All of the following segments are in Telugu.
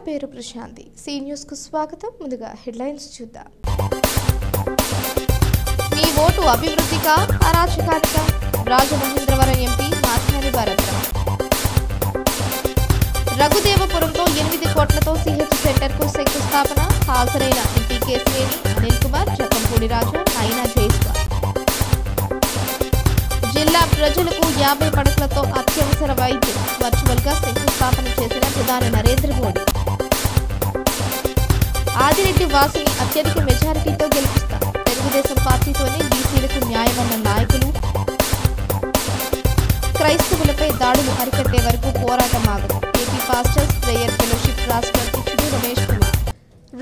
పేరు ప్రశాంతి. సి న్యూస్ కు స్వాగతం. ముందుగా హెడ్లైన్స్ చూద్దాం. మీ ఓటు అభివృద్ధికా అరాచకానికా? రాజమహేంద్రవరం ఎంపీ మార్కాని భరత్. రఘుదేవపురంతో 8 కోట్లతో సిహెచ్ సెంటర్ కు శంకుస్థాపన. హాజరైన ఎంపీ కేశినేని, అనిల్ కుమార్, జకంపూడి రాజు, అయినా జైస్వాల్. జిల్లా ప్రజలకు 50 పడకలతో అత్యవసర వైద్యం వర్చువల్ గా శంకుస్థాపన చేసిన ప్రధాని నరేంద్ర మోడీ. ఆదిరెడ్డి వాసుని అత్యధిక మెజారిటీతో గెలిపిస్తారు. తెలుగుదేశం పార్టీతోనే బీసీలకు న్యాయమన్న నాయకులు. క్రైస్తవులపై దాడులు అరికట్టే వరకు పోరాటం ఆగదు. ఏపీ పాస్టర్స్ ప్రేయర్ ఫెలోషిప్ రాష్ట్ర అధ్యక్షుడు రమేష్ కుమార్.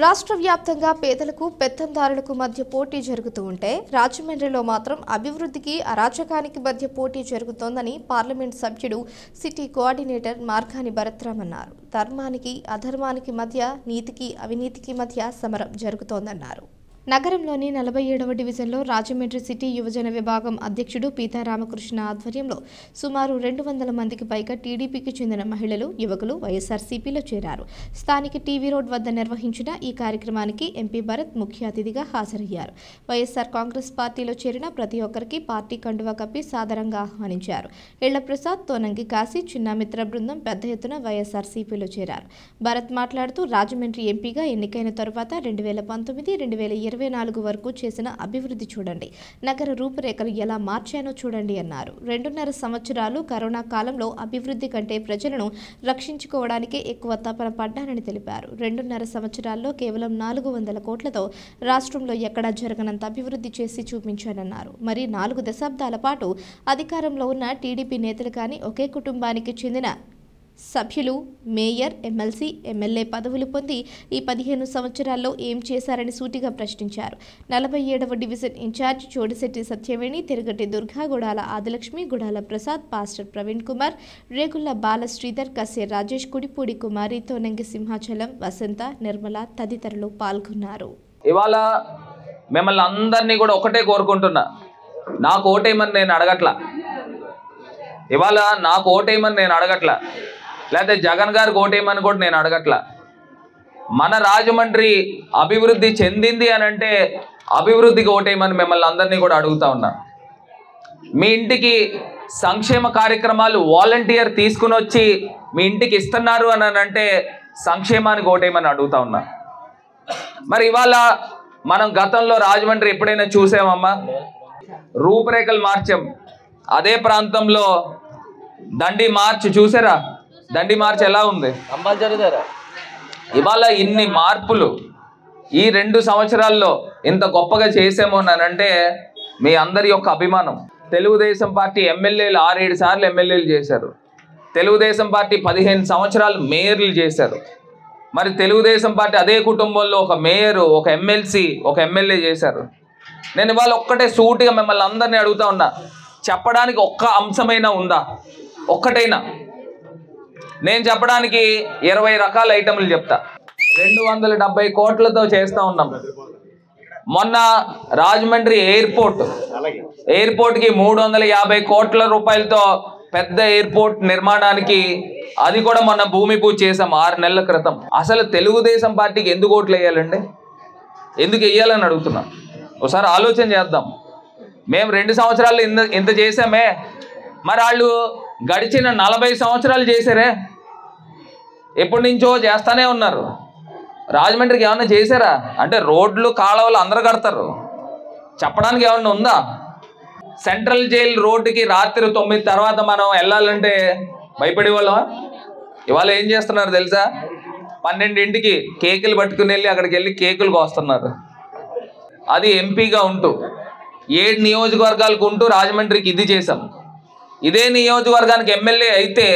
రాష్ట్ర వ్యాప్తంగా పేదలకు పెత్తందారులకు మధ్య పోటీ జరుగుతూ ఉంటే రాజమండ్రిలో మాత్రం అభివృద్ధికి అరాచకానికి మధ్య పోటీ జరుగుతోందని పార్లమెంట్ సభ్యుడు సిటీ కోఆర్డినేటర్ మార్కాని భరత్ అన్నారు. ధర్మానికి అధర్మానికి మధ్య, నీతికి అవినీతికి మధ్య సమరం జరుగుతోందన్నారు. నగరంలోని 47వ డివిజన్లో రాజమండ్రి సిటీ యువజన విభాగం అధ్యక్షుడు పీతా రామకృష్ణ ఆధ్వర్యంలో సుమారు 200 మందికి పైగా టీడీపీకి చెందిన మహిళలు, యువకులు వైఎస్ఆర్సీపీలో చేరారు. స్థానిక టీవీ రోడ్ వద్ద నిర్వహించిన ఈ కార్యక్రమానికి ఎంపీ భరత్ ముఖ్య అతిథిగా హాజరయ్యారు. వైఎస్ఆర్ కాంగ్రెస్ పార్టీలో చేరిన ప్రతి ఒక్కరికి పార్టీ కండువా కప్పి సాదరంగా ఆహ్వానించారు. ఇళ్లప్రసాద్, తోనంగి కాశీ, చిన్న మిత్ర బృందం పెద్ద ఎత్తున వైఎస్ఆర్సీపీలో చేరారు. భరత్ మాట్లాడుతూ రాజమండ్రి ఎంపీగా ఎన్నికైన తరువాత 2019-2024 వరకు చేసిన అభివృద్ధి చూడండి, నగర రూపురేఖలు ఎలా మార్చానో చూడండి అన్నారు. 2.5 సంవత్సరాలు కరోనా కాలంలో అభివృద్ధి కంటే ప్రజలను రక్షించుకోవడానికే ఎక్కువ తపన పడ్డానని తెలిపారు. 2.5 సంవత్సరాల్లో కేవలం 400 కోట్లతో రాష్ట్రంలో ఎక్కడా జరగనంత అభివృద్ధి చేసి చూపించానన్నారు. మరి 4 దశాబ్దాల పాటు అధికారంలో ఉన్న టీడీపీ నేతలు కానీ ఒకే కుటుంబానికి చెందిన సభ్యులు మేయర్, ఎమ్మెల్సీ, ఎమ్మెల్యే పదవులు పొంది ఈ 15 సంవత్సరాల్లో ఏం చేశారని సూటిగా ప్రశ్నించారు. 47వ division incharge Chodisetti Satyaveni, Tirugati Durga, Gudala Adilakshmi, Gudala Prasad, pastor Praveen Kumar, Regulla Bala Sridhar, Kase Rajesh, Kudipudi Kumari, Tonangi Simhachalam, Vasantha, Nirmala తదితరులు పాల్గొన్నారు. ఇవాళ మిమ్మల్ని అందరినీ కూడా ఒకటే కోరుకుంటున్నా, నాకు ఓటేయమని నేను అడగట్లా. ఇవాళ నాకు ఓటేయమని నేను అడగట్లా, లేకపోతే జగన్ గారికి ఓటేయమని కూడా నేను అడగట్లా. మన రాజమండ్రి అభివృద్ధి చెందింది అని అంటే అభివృద్ధికి ఓటేయమని మిమ్మల్ని అందరినీ కూడా అడుగుతా ఉన్నా. మీ ఇంటికి సంక్షేమ కార్యక్రమాలు వాలంటీర్ తీసుకుని వచ్చి మీ ఇంటికి ఇస్తున్నారు అని అంటే సంక్షేమానికి ఓటేయమని అడుగుతా ఉన్నా. మరి ఇవాళ మనం గతంలో రాజమండ్రి ఎప్పుడైనా చూసామమ్మా? రూపురేఖలు మార్చాం. అదే ప్రాంతంలో దండి మార్చ్ చూసారా? దండి మార్చ్ ఎలా ఉంది? ఇవాళ ఇన్ని మార్పులు ఈ 2 సంవత్సరాల్లో ఇంత గొప్పగా చేసాము అని అంటే మీ అందరి యొక్క అభిమానం. తెలుగుదేశం పార్టీ ఎమ్మెల్యేలు 6-7 సార్లు ఎమ్మెల్యేలు చేశారు. తెలుగుదేశం పార్టీ 15 సంవత్సరాలు మేయర్లు చేశారు. మరి తెలుగుదేశం పార్టీ అదే కుటుంబంలో ఒక మేయరు, ఒక ఎమ్మెల్సీ, ఒక ఎమ్మెల్యే చేశారు. నేను ఇవాళ ఒక్కటే సూటిగా మిమ్మల్ని అందరినీ అడుగుతా ఉన్నా, చెప్పడానికి ఒక్క అంశమైనా ఉందా? ఒక్కటైనా. నేను చెప్పడానికి 20 రకాల ఐటమ్లు చెప్తా. 270 కోట్లతో చేస్తూ ఉన్నాం. మొన్న రాజమండ్రి ఎయిర్పోర్ట్కి 350 కోట్ల రూపాయలతో పెద్ద ఎయిర్పోర్ట్ నిర్మాణానికి, అది కూడా మొన్న భూమి పూజ చేసాం 6 నెలల క్రితం. అసలు తెలుగుదేశం పార్టీకి ఎందుకు ఓట్లు వేయాలండి? ఎందుకు వేయాలని అడుగుతున్నా. ఒకసారి ఆలోచన చేద్దాం. మేము 2 సంవత్సరాలు ఇంత చేసామే, మరి వాళ్ళు గడిచిన 40 సంవత్సరాలు చేశారే, ఎప్పటి నుంచో చేస్తానే ఉన్నారు. రాజమండ్రికి ఏమన్నా చేశారా? అంటే రోడ్లు, కాలువలు అందరూ కడతారు, చెప్పడానికి ఏమన్నా ఉందా? సెంట్రల్ జైలు రోడ్డుకి రాత్రి 9 తర్వాత మనం వెళ్ళాలంటే భయపడేవాళ్ళమా? ఇవాళ ఏం చేస్తున్నారు తెలుసా? 12ంటికి కేకులు పట్టుకుని వెళ్ళి అక్కడికి వెళ్ళి కేకులు కోస్తున్నారు. అది ఎంపీగా ఉంటూ 7 నియోజకవర్గాలకు ఉంటూ రాజమండ్రికి ఇది చేశాం. ఇదే నియోజకవర్గానికి ఎమ్మెల్యే అయితే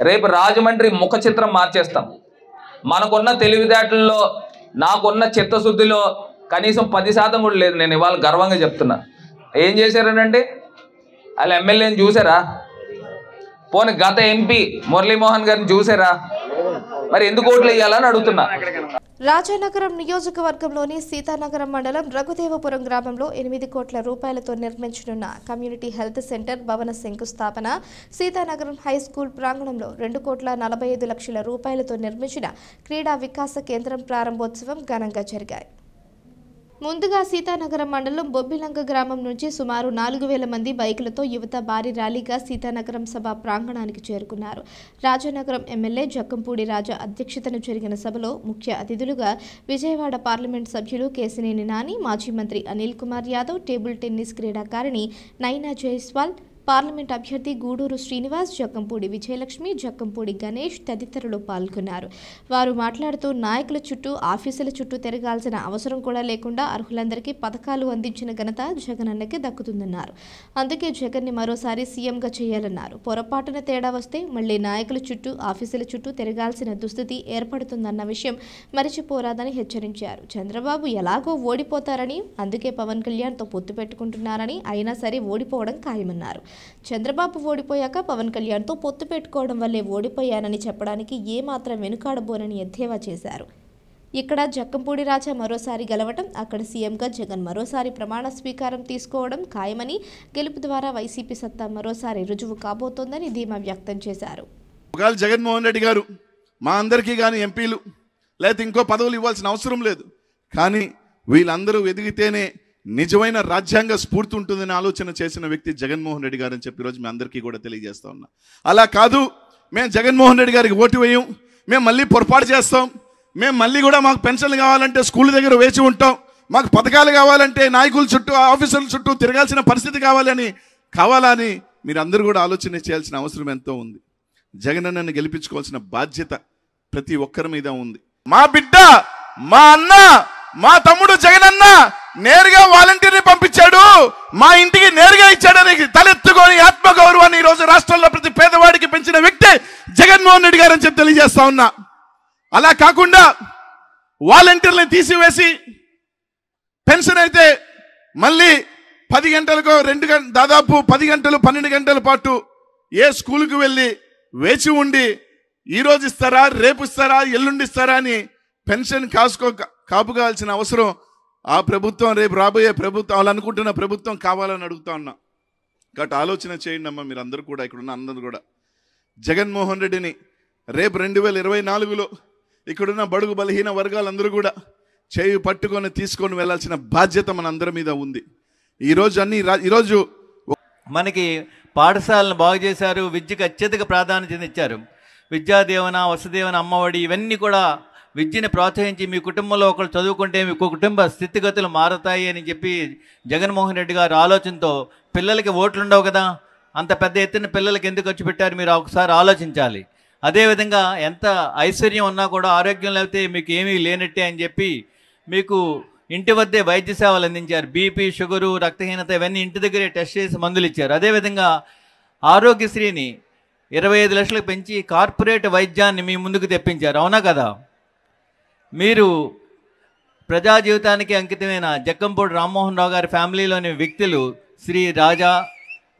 రేపు రాజమండ్రి ముఖ చిత్రం మార్చేస్తాం. మనకున్న తెలివితేటల్లో, నాకున్న చిత్తశుద్ధిలో కనీసం 10% కూడా లేదు. నేను ఇవాళ గర్వంగా చెప్తున్నా. ఏం చేశారనండి? వాళ్ళ ఎమ్మెల్యేని చూసారా? పోనీ గత ఎంపీ మురళీమోహన్ గారిని చూసారా? మరి ఎందుకు ఓట్లు వేయాలని అడుగుతున్నా. రాజానగరం నియోజకవర్గంలోని సీతానగరం మండలం రఘుదేవపురం గ్రామంలో 8 కోట్ల రూపాయలతో నిర్మించనున్న కమ్యూనిటీ హెల్త్ సెంటర్ భవన శంకుస్థాపన, సీతానగరం హై స్కూల్ ప్రాంగణంలో 2,45 లక్షల రూపాయలతో నిర్మించిన క్రీడా వికాస కేంద్రం ప్రారంభోత్సవం ఘనంగా జరిగాయి. ముందుగా సీతానగరం మండలం బొబ్బిలంక గ్రామం నుంచి సుమారు 4,000 మంది బైకులతో యువత భారీ ర్యాలీగా సీతానగరం సభ ప్రాంగణానికి చేరుకున్నారు. రాజానగరం ఎమ్మెల్యే జక్కంపూడి రాజా అధ్యక్షతన జరిగిన సభలో ముఖ్య అతిథులుగా విజయవాడ పార్లమెంట్ సభ్యులు కేశినేని నాని, మాజీ మంత్రి అనిల్ కుమార్ యాదవ్, టేబుల్ టెన్నిస్ క్రీడాకారిణి నైనా జైస్వాల్, పార్లమెంట్ అభ్యర్థి గూడూరు శ్రీనివాస్, జక్కంపూడి విజయలక్ష్మి, జక్కంపూడి గణేష్ తదితరులు పాల్గొన్నారు. వారు మాట్లాడుతూ నాయకుల చుట్టూ, ఆఫీసుల చుట్టూ తిరగాల్సిన అవసరం కూడా లేకుండా అర్హులందరికీ పథకాలు అందించిన ఘనత జగనన్నకే దక్కుతుందన్నారు. అందుకే జగన్ని మరోసారి సీఎంగా చేయాలన్నారు. పొరపాటున తేడా వస్తే మళ్లీ నాయకుల చుట్టూ, ఆఫీసుల చుట్టూ తిరగాల్సిన దుస్థితి ఏర్పడుతుందన్న విషయం మరిచిపోరాదని హెచ్చరించారు. చంద్రబాబు ఎలాగో ఓడిపోతారని, అందుకే పవన్ కళ్యాణ్తో పొత్తు పెట్టుకుంటున్నారని, అయినా సరే ఓడిపోవడం ఖాయమన్నారు. చంద్రబాబు ఓడిపోయాక పవన్ కళ్యాణ్తో పొత్తు పెట్టుకోవడం వల్లే ఓడిపోయానని చెప్పడానికి ఏమాత్రం వెనుకాడబోనని ఎద్దేవా చేశారు. ఇక్కడ జక్కంపూడి రాజా మరోసారి గెలవడం, అక్కడ సీఎంగా జగన్ మరోసారి ప్రమాణ స్వీకారం తీసుకోవడం ఖాయమని, గెలుపు ద్వారా వైసీపీ సత్తా మరోసారి రుజువు కాబోతోందని ధీమా వ్యక్తం చేశారు. జగన్మోహన్ రెడ్డి గారు మా అందరికీ కానీ ఎంపీలు లేకపోతే ఇంకో పదవులు ఇవ్వాల్సిన అవసరం లేదు, కానీ వీళ్ళందరూ ఎదిగితేనే నిజమైన రాజ్యాంగ స్ఫూర్తి ఉంటుందని ఆలోచన చేసిన వ్యక్తి జగన్మోహన్ రెడ్డి గారు అని చెప్పి ఈరోజు మీ అందరికీ కూడా తెలియజేస్తా ఉన్నా. అలా కాదు, మేము జగన్మోహన్ రెడ్డి గారికి ఓటు వేయం, మేము మళ్ళీ పొరపాటు చేస్తాం, మేము మళ్ళీ కూడా మాకు పెన్షన్లు కావాలంటే స్కూల్ దగ్గర వేచి ఉంటాం, మాకు పథకాలు కావాలంటే నాయకుల చుట్టూ, ఆఫీసర్ల చుట్టూ తిరగాల్సిన పరిస్థితి కావాలని మీరందరూ కూడా ఆలోచన చేయాల్సిన అవసరం ఎంతో ఉంది. జగనన్నను గెలిపించుకోవాల్సిన బాధ్యత ప్రతి ఒక్కరి మీద ఉంది. మా బిడ్డ, మా అన్న, మా తమ్ముడు జగనన్న నేరుగా వాలంటీర్ని పంపించాడు, మా ఇంటికి నేరుగా ఇచ్చాడని తలెత్తుకొని ఆత్మగౌరవాన్ని ఈరోజు రాష్ట్రంలో ప్రతి పేదవాడికి పెంచిన వ్యక్తి జగన్మోహన్ రెడ్డి గారు అని చెప్పి తెలియజేస్తా ఉన్నా. అలా కాకుండా వాలంటీర్ని తీసివేసి పెన్షన్ అయితే మళ్ళీ 10 గంటలకు దాదాపు 10 గంటలు 12 గంటల పాటు ఏ స్కూల్కి వెళ్ళి వేచి ఉండి ఈరోజు ఇస్తారా, రేపు ఇస్తారా, ఎల్లుండి ఇస్తారా అని పెన్షన్ కాపుకాల్సిన అవసరం ఆ ప్రభుత్వం, రేపు రాబోయే ప్రభుత్వం, వాళ్ళు అనుకుంటున్న ప్రభుత్వం కావాలని అడుగుతా ఉన్నా. కాబట్టి ఆలోచన చేయండి అమ్మా, మీరు అందరూ కూడా, ఇక్కడున్న అందరూ కూడా. జగన్మోహన్ రెడ్డిని రేపు 2024లో ఇక్కడున్న బడుగు బలహీన వర్గాలందరూ కూడా చేయి పట్టుకొని తీసుకొని వెళ్లాల్సిన బాధ్యత మన అందరి మీద ఉంది. ఈరోజు మనకి పాఠశాలను బాగు చేశారు, విద్యకు అత్యధిక ప్రాధాన్యత ఇచ్చారు. విద్యాదీవన, వసదీవన, అమ్మఒడి ఇవన్నీ కూడా విద్యను ప్రోత్సహించి మీ కుటుంబంలో ఒకరు చదువుకుంటే మీ కుటుంబ స్థితిగతులు మారతాయి అని చెప్పి జగన్మోహన్ రెడ్డి గారు ఆలోచనతో, పిల్లలకి ఓట్లు ఉండవు కదా, అంత పెద్ద ఎత్తున పిల్లలకి ఎందుకు ఖర్చు పెట్టారు మీరు ఒకసారి ఆలోచించాలి. అదేవిధంగా ఎంత ఐశ్వర్యం ఉన్నా కూడా ఆరోగ్యం లేకపోతే మీకు ఏమీ లేనట్టే అని చెప్పి మీకు ఇంటి వద్దే వైద్య సేవలు అందించారు. బీపీ, షుగరు, రక్తహీనత ఇవన్నీ ఇంటి దగ్గరే టెస్ట్ చేసి మందులు ఇచ్చారు. అదేవిధంగా ఆరోగ్యశ్రీని 25 లక్షలకు పెంచి కార్పొరేట్ వైద్యాన్ని మీ ముందుకు తెప్పించారు. అవునా కదా? మీరు ప్రజా జీవితానికి అంకితమైన జక్కంపూడి రామ్మోహన్ రావు గారి ఫ్యామిలీలోని వ్యక్తులు శ్రీ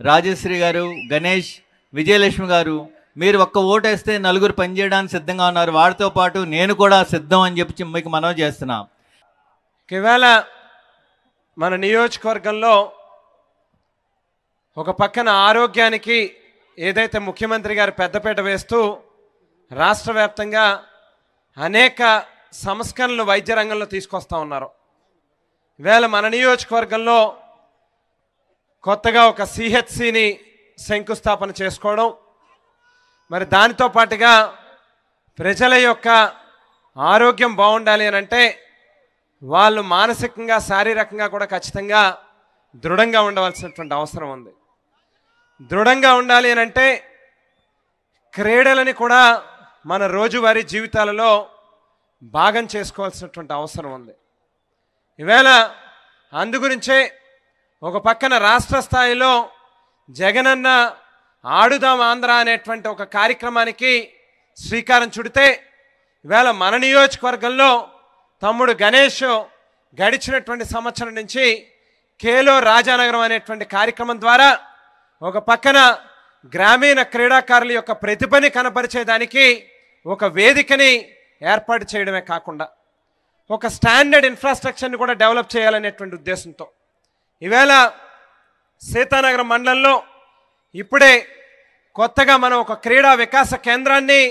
రాజశ్రీ గారు, గణేష్, విజయలక్ష్మి గారు, మీరు ఒక్క ఓటు వేస్తే 4 పనిచేయడానికి సిద్ధంగా ఉన్నారు. వారితో పాటు నేను కూడా సిద్ధం అని చెప్పి మీకు మనవి చేస్తున్నా. ఇవాళ మన నియోజకవర్గంలో ఒక పక్కన ఆరోగ్యానికి ఏదైతే ముఖ్యమంత్రి గారు పెద్దపీట వేస్తూ రాష్ట్ర వ్యాప్తంగా అనేక సంస్కరణలు వైద్య రంగంలో తీసుకొస్తా ఉన్నారు. ఇవాళ మన నియోజకవర్గంలో కొత్తగా ఒక సిహెచ్సిని శంకుస్థాపన చేసుకోవడం, మరి దానితో పాటుగా ప్రజల యొక్క ఆరోగ్యం బాగుండాలి అని అంటే వాళ్ళు మానసికంగా, శారీరకంగా కూడా ఖచ్చితంగా దృఢంగా ఉండవలసినటువంటి అవసరం ఉంది. దృఢంగా ఉండాలి అని అంటే క్రీడలని కూడా మన రోజువారీ జీవితాలలో భాగం చేసుకోవాల్సినటువంటి అవసరం ఉంది. ఈవేళ అందుగురించే ఒక పక్కన రాష్ట్ర స్థాయిలో జగనన్న ఆడుదాం ఆంధ్ర అనేటువంటి ఒక కార్యక్రమానికి శ్రీకారం చుడితే, ఈవేళ మన నియోజకవర్గంలో తమ్ముడు గణేష్ గడిచినటువంటి సంవత్సరం నుంచి ఖేలో రాజానగరం అనేటువంటి కార్యక్రమం ద్వారా ఒక పక్కన గ్రామీణ క్రీడాకారుల యొక్క ప్రతిభని కనపరిచేదానికి ఒక వేదికని ఏర్పాటు చేయడమే కాకుండా ఒక స్టాండర్డ్ ఇన్ఫ్రాస్ట్రక్చర్ని కూడా డెవలప్ చేయాలనేటువంటి ఉద్దేశంతో ఈవేళ సీతానగరం మండలంలో ఇప్పుడే కొత్తగా మనం ఒక క్రీడా వికాస కేంద్రాన్ని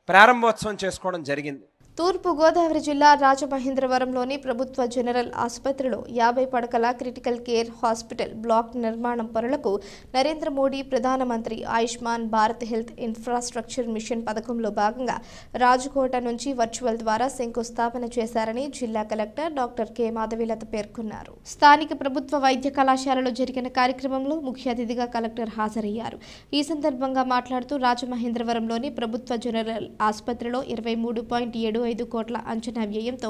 ప్రారంభోత్సవం చేసుకోవడం జరిగింది. తూర్పు గోదావరి జిల్లా రాజమహేంద్రవరంలోని ప్రభుత్వ జనరల్ ఆసుపత్రిలో 50 పడకల క్రిటికల్ కేర్ హాస్పిటల్ బ్లాక్ నిర్మాణం పనులకు నరేంద్ర మోడీ ప్రధానమంత్రి Ayushman Bharat health infrastructure machine పథకంలో భాగంగా రాజకోట నుంచి వర్చువల్ ద్వారా శంకుస్థాపన చేశారని జిల్లా కలెక్టర్ డాక్టర్ కె మాధవీలత పేర్కొన్నారు. స్థానిక ప్రభుత్వ వైద్య కళాశాలలో జరిగిన కార్యక్రమంలో ముఖ్య అతిథిగా కలెక్టర్ హాజరయ్యారు. ఈ సందర్భంగా మాట్లాడుతూ రాజమహేంద్రవరంలోని ప్రభుత్వ జనరల్ ఆసుపత్రిలో 23.75 కోట్ల అంచనా వ్యయంతో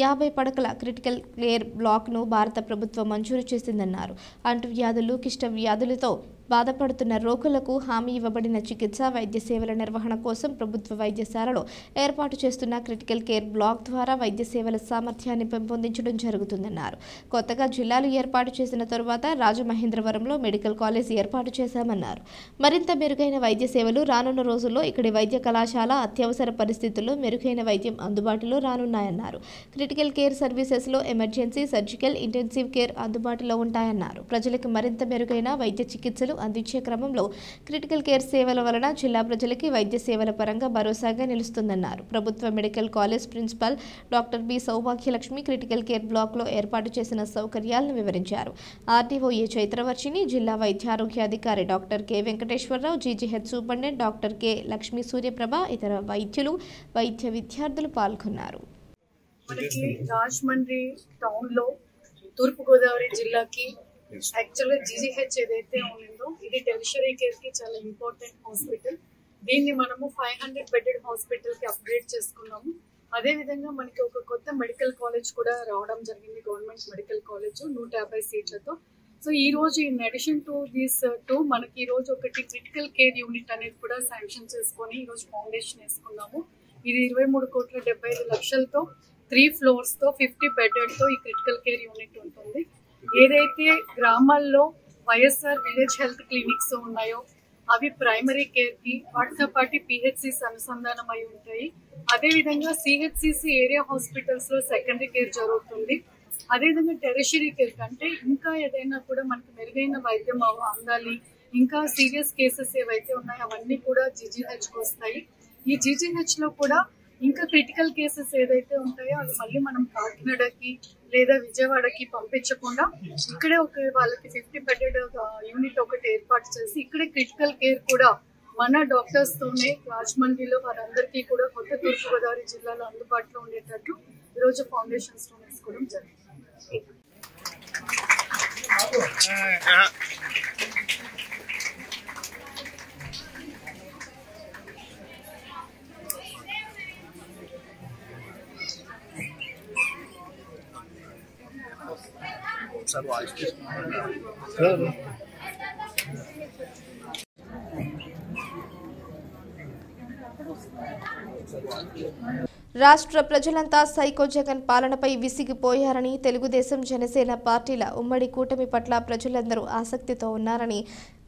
50 పడకల క్రిటికల్ కేర్ బ్లాక్ను భారత ప్రభుత్వం మంజూరు చేసిందన్నారు. అంటువ్యాధులు, కిష్ట వ్యాధులతో బాధపడుతున్న రోగులకు హామీ ఇవ్వబడిన చికిత్స, వైద్య సేవల నిర్వహణ కోసం ప్రభుత్వ వైద్యశాలలో ఏర్పాటు చేస్తున్న క్రిటికల్ కేర్ బ్లాక్ ద్వారా వైద్య సేవల సామర్థ్యాన్ని పెంపొందించడం జరుగుతుందన్నారు. కొత్తగా జిల్లాలు ఏర్పాటు చేసిన తరువాత రాజమహేంద్రవరంలో మెడికల్ కాలేజ్ ఏర్పాటు చేశామన్నారు. మరింత మెరుగైన వైద్య సేవలు రానున్న రోజుల్లో ఇక్కడి వైద్య కళాశాల అత్యవసర పరిస్థితుల్లో మెరుగైన వైద్యం అందుబాటులో రానున్నాయన్నారు. క్రిటికల్ కేర్ సర్వీసెస్లో ఎమర్జెన్సీ, సర్జికల్, ఇంటెన్సివ్ కేర్ అందుబాటులో ఉంటాయన్నారు. ప్రజలకు మరింత మెరుగైన వైద్య చికిత్సలు అందించే క్రమంలో క్రిటికల్ కేర్ సేవల వలన జిల్లా ప్రజలకి వైద్య సేవల పరంగా భరోసాగా నిలుస్తుందన్నారు. ప్రభుత్వ medical college principal doctor B Soubhagyalakshmi critical care బ్లాక్లో ఏర్పాటు చేసిన సౌకర్యాలను వివరించారు. ఆర్డీఓ ఏ చైత్రవర్షిని, జిల్లా వైద్యారోగ్యాధికారి doctor K Venkateswararao, GGH superintendent doctor K Lakshmi Suryaprabha, ఇతర వైద్యులు, వైద్య విద్యార్థులు పాల్గొన్నారు. మనకి రాజమండ్రి టౌన్లో తూర్పుగోదావరి జిల్లాకి యాక్చువల్గా జీజీహెచ్ ఏదైతే ఉందో ఇది టెరిషరీ కేర్కి చాలా ఇంపార్టెంట్ హాస్పిటల్. దీన్ని మనము 500 బెడెడ్ హాస్పిటల్కి అప్గ్రేడ్ చేసుకున్నాము. అదేవిధంగా మనకి ఒక కొత్త మెడికల్ కాలేజ్ కూడా రావడం జరిగింది, గవర్నమెంట్ మెడికల్ కాలేజ్ 150 సీట్లతో. సో ఈ రోజు ఇన్ అడిషన్ టు దీస్ మనకి ఈ రోజు ఒకటి క్రిటికల్ కేర్ యూనిట్ అనేది కూడా శాంక్షన్ చేసుకొని ఈరోజు ఫౌండేషన్ వేసుకున్నాము. ఇది 23,75,00,000తో 3 ఫ్లోర్స్తో 50 బెడెడ్తో ఈ క్రిటికల్ కేర్ యూనిట్ ఉంటుంది. ఏదైతే గ్రామాల్లో వైఎస్ఆర్ విలేజ్ హెల్త్ క్లినిక్స్ ఉన్నాయో అవి ప్రైమరీ కేర్కి, వాటితో పాటు పిహెచ్సిస్ అనుసంధానం అయి ఉంటాయి. అదేవిధంగా సిహెచ్సిసి ఏరియా హాస్పిటల్స్లో సెకండరీ కేర్ జరుగుతుంది. అదేవిధంగా టెరిషరీ కేర్ కంటే ఇంకా ఏదైనా కూడా మనకు మెరుగైన వైద్యం అందాలి, ఇంకా సీరియస్ కేసెస్ ఏవైతే ఉన్నాయో అవన్నీ కూడా జీజీహెచ్కి వస్తాయి. ఈ జీజీహెచ్లో కూడా ఇంకా క్రిటికల్ కేసెస్ ఏదైతే ఉంటాయో అవి మళ్ళీ మనం కాకినాడకి లేదా విజయవాడకి పంపించకుండా ఇక్కడే వాళ్ళకి 50 బెడెడ్ యూనిట్ ఒకటి ఏర్పాటు చేసి ఇక్కడే క్రిటికల్ కేర్ కూడా మన డాక్టర్స్తోనే రాజమండ్రిలో వారందరికీ కూడా కొత్త తూర్పుగోదావరి జిల్లాలో అందుబాటులో ఉండేటట్టు ఈరోజు ఫౌండేషన్ స్టోన్ వేసుకోవడం జరిగింది. రాష్ట్ర ప్రజలంతా సైకో జగన్ పాలనపై విసిగిపోయారని, తెలుగుదేశం, జనసేన పార్టీల ఉమ్మడి కూటమి పట్ల ప్రజలందరూ ఆసక్తితో ఉన్నారని,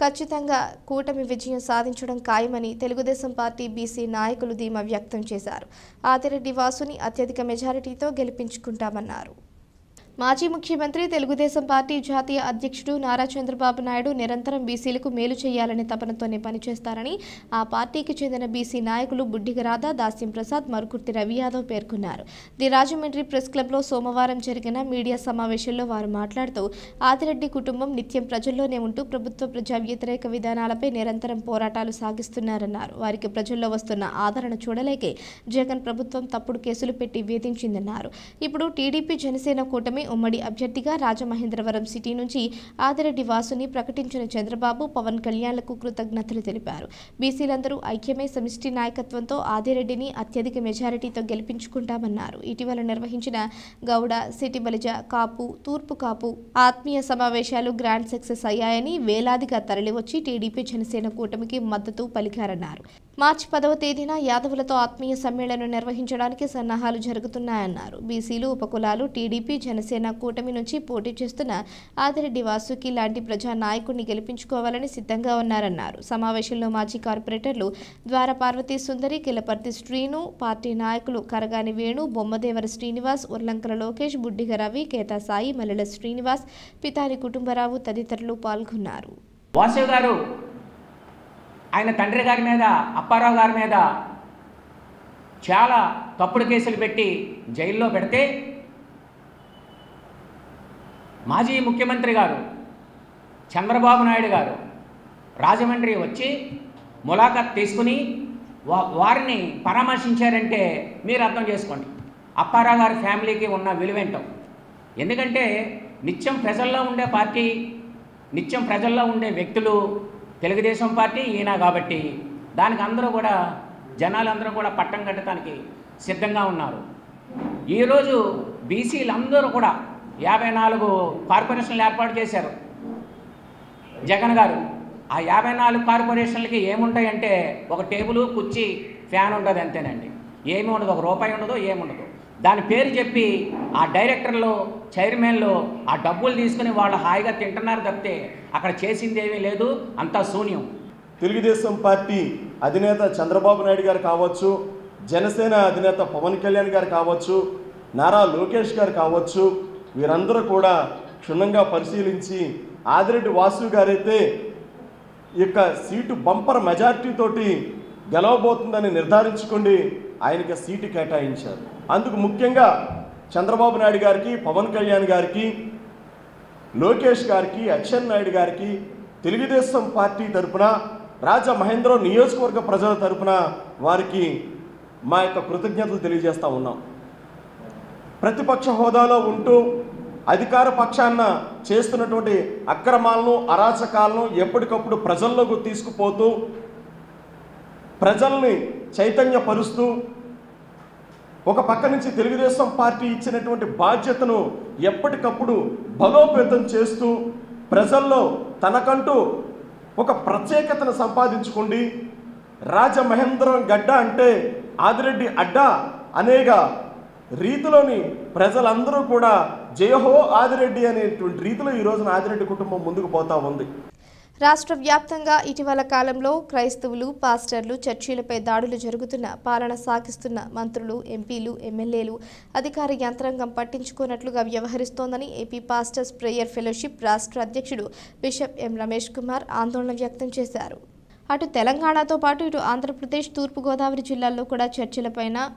ఖచ్చితంగా కూటమి విజయం సాధించడం ఖాయమని తెలుగుదేశం పార్టీ బీసీ నాయకులు ధీమా వ్యక్తం చేశారు. ఆదిరెడ్డి వాసుని అత్యధిక మెజారిటీతో గెలిపించుకుంటామన్నారు. మాజీ ముఖ్యమంత్రి, తెలుగుదేశం పార్టీ జాతీయ అధ్యక్షుడు నారా చంద్రబాబు నాయుడు నిరంతరం బీసీలకు మేలు చేయాలనే తపనతోనే పనిచేస్తారని ఆ పార్టీకి చెందిన బీసీ నాయకులు బుడ్డిగ రాధా, దాస్యం ప్రసాద్, మరుకుర్తి రవి యాదవ్ పేర్కొన్నారు. ది రాజమండ్రి ప్రెస్ క్లబ్లో సోమవారం జరిగిన మీడియా సమావేశంలో వారు మాట్లాడుతూ ఆదిరెడ్డి కుటుంబం నిత్యం ప్రజల్లోనే ఉంటూ ప్రభుత్వ ప్రజా వ్యతిరేక విధానాలపై నిరంతరం పోరాటాలు సాగిస్తున్నారన్నారు. వారికి ప్రజల్లో వస్తున్న ఆదరణ చూడలేకే జగన్ ప్రభుత్వం తప్పుడు కేసులు పెట్టి వేధించిందన్నారు. ఇప్పుడు టీడీపీ, జనసేన కూటమి ఉమ్మడి అభ్యర్థిగా రాజమహేంద్రవరం సిటీ నుంచి ఆదిరెడ్డి వాసుని ప్రకటించిన చంద్రబాబు, పవన్ కళ్యాణ్లకు కృతజ్ఞతలు తెలిపారు. బీసీలందరూ ఐక్యమై సమిష్టి నాయకత్వంతో ఆదిరెడ్డిని అత్యధిక మెజారిటీతో గెలిపించుకుంటామన్నారు. ఇటీవల నిర్వహించిన గౌడ, సిటీ బలిజ, కాపు, తూర్పు కాపు ఆత్మీయ సమావేశాలు గ్రాండ్ సక్సెస్ అయ్యాయని, వేలాదిగా తరలివచ్చి టీడీపీ, జనసేన కూటమికి మద్దతు పలికారన్నారు. మార్చి 10వ తేదీన యాదవులతో ఆత్మీయ సమ్మేళనం నిర్వహించడానికి సన్నాహాలు జరుగుతున్నాయన్నారు. బీసీలు, ఉపకులాలు, టీడీపీ, జనసేన జనసేన కూటమి నుంచి పోటీ చేస్తున్న ఆదిరెడ్డి వాసుకి లాంటి ప్రజా నాయకుడిని గెలిపించుకోవాలని సిద్ధంగా ఉన్నారన్నారు. సమావేశంలో మాజీ కార్పొరేటర్లు ద్వార పార్వతీ సుందరి, కిలపర్తి శ్రీను, పార్టీ నాయకులు కరగాని వేణు, బొమ్మదేవర శ్రీనివాస్, ఉర్లంకల లోకేష్, బుడ్డిగ రవి, కేతా సాయి, మల్లెల శ్రీనివాస్, పితాని కుటుంబరావు తదితరులు పాల్గొన్నారు. వాసు గారు ఆయన తండ్రి గారి మీద, అప్పారావు గారి మీద చాలా తప్పుడు కేసులు పెట్టి జైల్లో పెడితే మాజీ ముఖ్యమంత్రి గారు చంద్రబాబు నాయుడు గారు రాజమండ్రి వచ్చి ములాఖాత్ తీసుకుని వారిని పరామర్శించారంటే మీరు అర్థం చేసుకోండి అప్పారావు గారి ఫ్యామిలీకి ఉన్న విలువేంటో. ఎందుకంటే నిత్యం ప్రజల్లో ఉండే పార్టీ, నిత్యం ప్రజల్లో ఉండే వ్యక్తులు తెలుగుదేశం పార్టీ ఈయన కాబట్టి దానికి అందరూ కూడా జనాలందరూ కూడా పట్టం కట్టడానికి సిద్ధంగా ఉన్నారు. ఈరోజు బీసీలందరూ కూడా 54 కార్పొరేషన్లు ఏర్పాటు చేశారు జగన్ గారు. ఆ 54 కార్పొరేషన్లకి ఏముంటాయంటే ఒక టేబుల్, కుర్చీ, ఫ్యాన్ ఉంటుంది అంతేనండి. ఏమి ఉండదు, ఒక రూపాయి ఉండదు, ఏముండదు. దాని పేరు చెప్పి ఆ డైరెక్టర్లు, చైర్మన్లు ఆ డబ్బులు తీసుకుని వాళ్ళు హాయిగా తింటున్నారు తప్పితే అక్కడ చేసింది ఏమీ లేదు, అంతా శూన్యం. తెలుగుదేశం పార్టీ అధినేత చంద్రబాబు నాయుడు గారు కావచ్చు, జనసేన అధినేత పవన్ కళ్యాణ్ గారు కావచ్చు, నారా లోకేష్ గారు కావచ్చు, వీరందరూ కూడా క్షుణ్ణంగా పరిశీలించి ఆదిరెడ్డి వాసు గారైతే ఇక సీటు బంపర్ మెజార్టీతోటి గెలవబోతుందని నిర్ధారించుకోండి ఆయనకి సీటు కేటాయించారు. అందుకు ముఖ్యంగా చంద్రబాబు నాయుడు గారికి, పవన్ కళ్యాణ్ గారికి, లోకేష్ గారికి, అచ్చెన్నాయుడు గారికి తెలుగుదేశం పార్టీ తరపున, రాజమహేంద్రం నియోజకవర్గ ప్రజల తరపున వారికి మా యొక్క కృతజ్ఞతలు తెలియజేస్తూ ఉన్నాం. ప్రతిపక్ష హోదాలో ఉంటూ అధికార పక్షాన చేస్తున్నటువంటి అక్రమాలను, అరాచకాలను ఎప్పటికప్పుడు ప్రజల్లోకి తీసుకుపోతూ ప్రజల్ని చైతన్యపరుస్తూ ఒక పక్క నుంచి తెలుగుదేశం పార్టీ ఇచ్చినటువంటి బాధ్యతను ఎప్పటికప్పుడు బలోపేతం చేస్తూ ప్రజల్లో తనకంటూ ఒక ప్రత్యేకతను సంపాదించుకోండి. రాజమహేంద్రం గడ్డ అంటే ఆదిరెడ్డి అడ్డ అనేక రీతిలోని ప్రజలందరూ కూడా జయహో ఆదిరెడ్డి అనేటువంటి రీతిలో ఈ రోజున ఆదిరెడ్డి కుటుంబం ముందుకు పోతా ఉంది. రాష్ట్ర వ్యాప్తంగా ఇటీవల కాలంలో క్రైస్తవులు, పాస్టర్లు, చర్చీలపై దాడులు జరుగుతున్న, పాలన సాగిస్తున్న మంత్రులు, ఎంపీలు, ఎమ్మెల్యేలు, అధికార యంత్రాంగం పట్టించుకోనట్లుగా వ్యవహరిస్తోందని ఏపీ పాస్టర్స్ ప్రేయర్ ఫెలోషిప్ రాష్ట్ర అధ్యక్షుడు బిషప్ ఎం రమేష్ కుమార్ ఆందోళన వ్యక్తం చేశారు. అటు తెలంగాణతో పాటు ఇటు ఆంధ్రప్రదేశ్, తూర్పుగోదావరి జిల్లాల్లో కూడా చర్చిలపైన,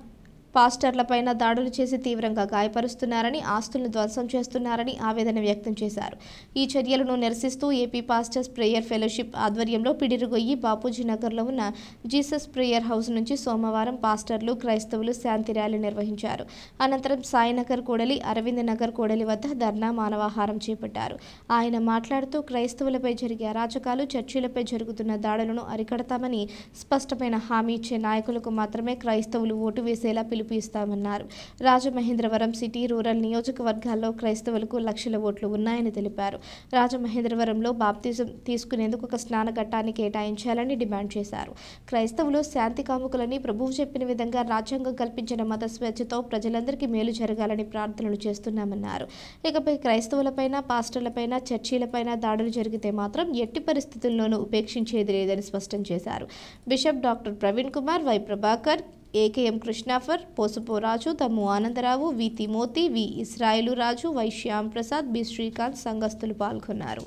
పాస్టర్లపైన దాడులు చేసి తీవ్రంగా గాయపరుస్తున్నారని, ఆస్తులను ధ్వంసం చేస్తున్నారని ఆవేదన వ్యక్తం చేశారు. ఈ చర్యలను నిరసిస్తూ ఏపీ పాస్టర్స్ ప్రేయర్ ఫెలోషిప్ ఆధ్వర్యంలో పిడిరుగొయ్యి, బాపూజీ నగర్లో ఉన్న జీసస్ ప్రేయర్ హౌస్ నుంచి సోమవారం పాస్టర్లు, క్రైస్తవులు శాంతి ర్యాలీ నిర్వహించారు. అనంతరం సాయినగర్ కూడలి, అరవింద్ నగర్ కూడలి వద్ద ధర్నా, మానవాహారం చేపట్టారు. ఆయన మాట్లాడుతూ క్రైస్తవులపై జరిగే అరాచకాలు, చర్చిలపై జరుగుతున్న దాడులను అరికడతామని స్పష్టమైన హామీ ఇచ్చే నాయకులకు మాత్రమే క్రైస్తవులు ఓటు వేసేలా పిలుపునిస్తామన్నారు. రాజమహేంద్రవరం సిటీ, రూరల్ నియోజకవర్గాల్లో క్రైస్తవులకు లక్షల ఓట్లు ఉన్నాయని తెలిపారు. రాజమహేంద్రవరంలో బాప్తిజం తీసుకునేందుకు ఒక స్నాన ఘట్టాన్ని కేటాయించాలని డిమాండ్ చేశారు. క్రైస్తవులు శాంతి కాముకులని, ప్రభువు చెప్పిన విధంగా రాజ్యాంగం కల్పించిన మత స్వేచ్ఛతో ప్రజలందరికీ మేలు జరగాలని ప్రార్థనలు చేస్తున్నామన్నారు. ఇకపై క్రైస్తవులపైన, పాస్టర్లపైన, చర్చీలపైన దాడులు జరిగితే మాత్రం ఎట్టి పరిస్థితుల్లోనూ ఉపేక్షించేది లేదని స్పష్టం చేశారు. Bishop doctor Praveen Kumar, Y Prabhakar, AKM Christopher, Posupu Raju, Tammu Anandarao, V Timothy, V Israel Raju, Y Shyam Prasad, B Srikanth సంఘస్థులు పాల్గొన్నారు.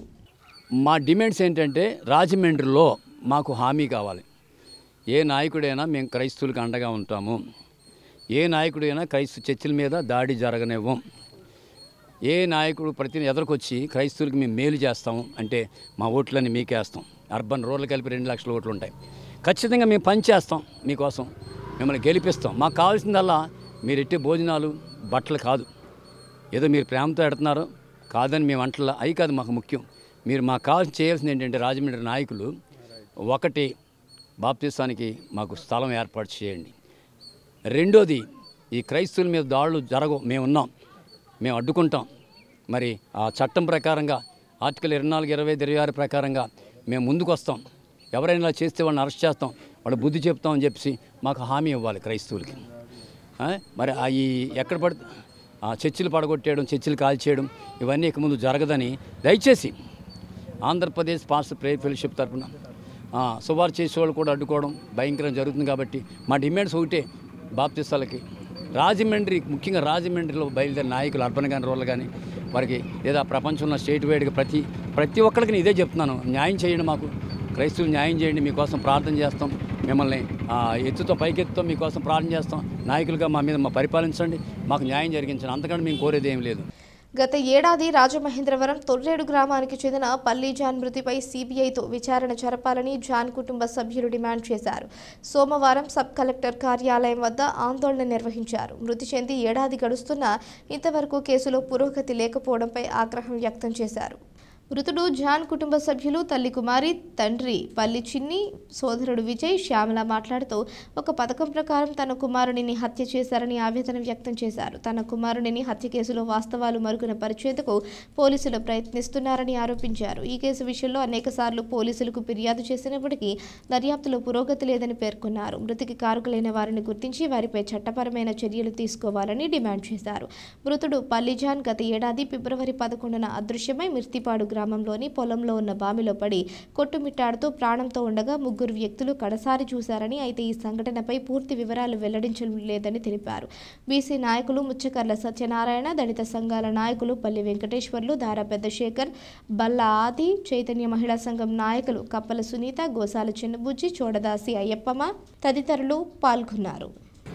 మా డిమాండ్స్ ఏంటంటే రాజమండ్రిలో మాకు హామీ కావాలి. ఏ నాయకుడైనా మేము క్రైస్తవులకు అండగా ఉంటాము. ఏ నాయకుడైనా క్రైస్తవ చర్చిల మీద దాడి జరగనివ్వం. ఏ నాయకుడు ప్రతి ఎదురుకొచ్చి క్రైస్తవులకు మేము మేలు చేస్తాము అంటే మా ఓట్లన్నీ మీకేస్తాం. అర్బన్, రూరల్ కలిపి 2 లక్షల ఓట్లు ఉంటాయి. ఖచ్చితంగా మేము పని చేస్తాం, మీకోసం మిమ్మల్ని గెలిపిస్తాం. మాకు కావాల్సిందల్లా మీరు ఎట్టే భోజనాలు, బట్టలు కాదు. ఏదో మీరు ప్రేమతో ఎడుతున్నారు కాదని మేము అంటలా, అవి కాదు మాకు ముఖ్యం. మీరు మాకు చేయాల్సింది ఏంటంటే రాజమండ్రి నాయకులు, ఒకటి బాప్తిస్తానికి మాకు స్థలం ఏర్పాటు చేయండి. రెండోది, ఈ క్రైస్తవుల మీద దాడులు జరగవు, మేమున్నాం, మేము అడ్డుకుంటాం. మరి ఆ చట్టం ప్రకారంగా ఆర్టికల్ 24, 25, 26 ప్రకారంగా మేము ముందుకు వస్తాం. ఎవరైనా ఇలా చేస్తే వాళ్ళని అరెస్ట్ చేస్తాం, వాళ్ళు బుద్ధి చెప్తామని చెప్పి మాకు హామీ ఇవ్వాలి క్రైస్తవులకి. మరి ఈ ఎక్కడ పడితే చర్చిలు పడగొట్టేయడం, చర్చిలు కాల్చేయడం ఇవన్నీ ఇక ముందు జరగదని దయచేసి ఆంధ్రప్రదేశ్ పాస్టర్ ప్రేయర్ ఫెలోషిప్ తరఫున సువార్ చేసే వాళ్ళు కూడా అడ్డుకోవడం భయంకరం జరుగుతుంది. కాబట్టి మా డిమాండ్స్ ఒకటే, బాప్తిస్తాలకి రాజమండ్రి, ముఖ్యంగా రాజమండ్రిలో బయలుదేరిన నాయకులు, అర్బన్ కానీ రూరల్ కానీ వారికి లేదా ప్రపంచంలో స్టేట్ వైడ్గా ప్రతి ఒక్కరికి నేను ఇదే చెప్తున్నాను, న్యాయం చేయండి, మాకు క్రైస్తవులు న్యాయం చేయండి, మీకోసం ప్రార్థన చేస్తాం, మిమ్మల్ని ఎత్తుతో పైకెత్తుతో మీకోసం ప్రార్థన చేస్తాం, నాయకులుగా మా మీద పరిపాలించండి, మాకు న్యాయం జరిగించండి, అంతకంటే మేము కోరేది ఏం లేదు. గత ఏడాది రాజమహేంద్రవరం తొర్రేడు గ్రామానికి చెందిన పల్లి జాన్ మృతిపై సీబీఐతో విచారణ జరపాలని జాన్ కుటుంబ సభ్యులు డిమాండ్ చేశారు. సోమవారం సబ్ కలెక్టర్ కార్యాలయం వద్ద ఆందోళన నిర్వహించారు. మృతి చెంది ఏడాది గడుస్తున్నా ఇంతవరకు కేసులో పురోగతి లేకపోవడంపై ఆగ్రహం వ్యక్తం చేశారు. మృతుడు జాన్ కుటుంబ సభ్యులు తల్లి కుమారి, తండ్రి పల్లి చిన్ని, సోదరుడు విజయ్, శ్యామల మాట్లాడుతూ ఒక పథకం ప్రకారం తన కుమారుడిని హత్య చేశారని ఆవేదన వ్యక్తం చేశారు. తన కుమారుడిని హత్య కేసులో వాస్తవాలు మరుగున పరిచేందుకు పోలీసులు ప్రయత్నిస్తున్నారని ఆరోపించారు. ఈ కేసు విషయంలో అనేకసార్లు పోలీసులకు ఫిర్యాదు చేసినప్పటికీ దర్యాప్తులో పురోగతి లేదని పేర్కొన్నారు. మృతికి కారకులైన వారిని గుర్తించి వారిపై చట్టపరమైన చర్యలు తీసుకోవాలని డిమాండ్ చేశారు. మృతుడు పల్లి జాన్ గత ఏడాది ఫిబ్రవరి 11న అదృశ్యమై మిర్తిపాడు గ్రామంలోని పొలంలో ఉన్న బావిలో పడి కొట్టుమిట్టాడుతూ ప్రాణంతో ఉండగా ముగ్గురు వ్యక్తులు కడసారి చూశారని, అయితే ఈ సంఘటనపై పూర్తి వివరాలు వెల్లడించడం లేదని తెలిపారు. బీసీ నాయకులు ముచ్చకర్ల సత్యనారాయణ, దళిత సంఘాల నాయకులు పల్లి వెంకటేశ్వర్లు, దారా పెద్దశేఖర్, బల్లా ఆది, చైతన్య మహిళా సంఘం నాయకులు కప్పల సునీత, గోసాల చిన్నబుజ్జి, చోడదాసి అయ్యప్పమ్మ తదితరులు పాల్గొన్నారు.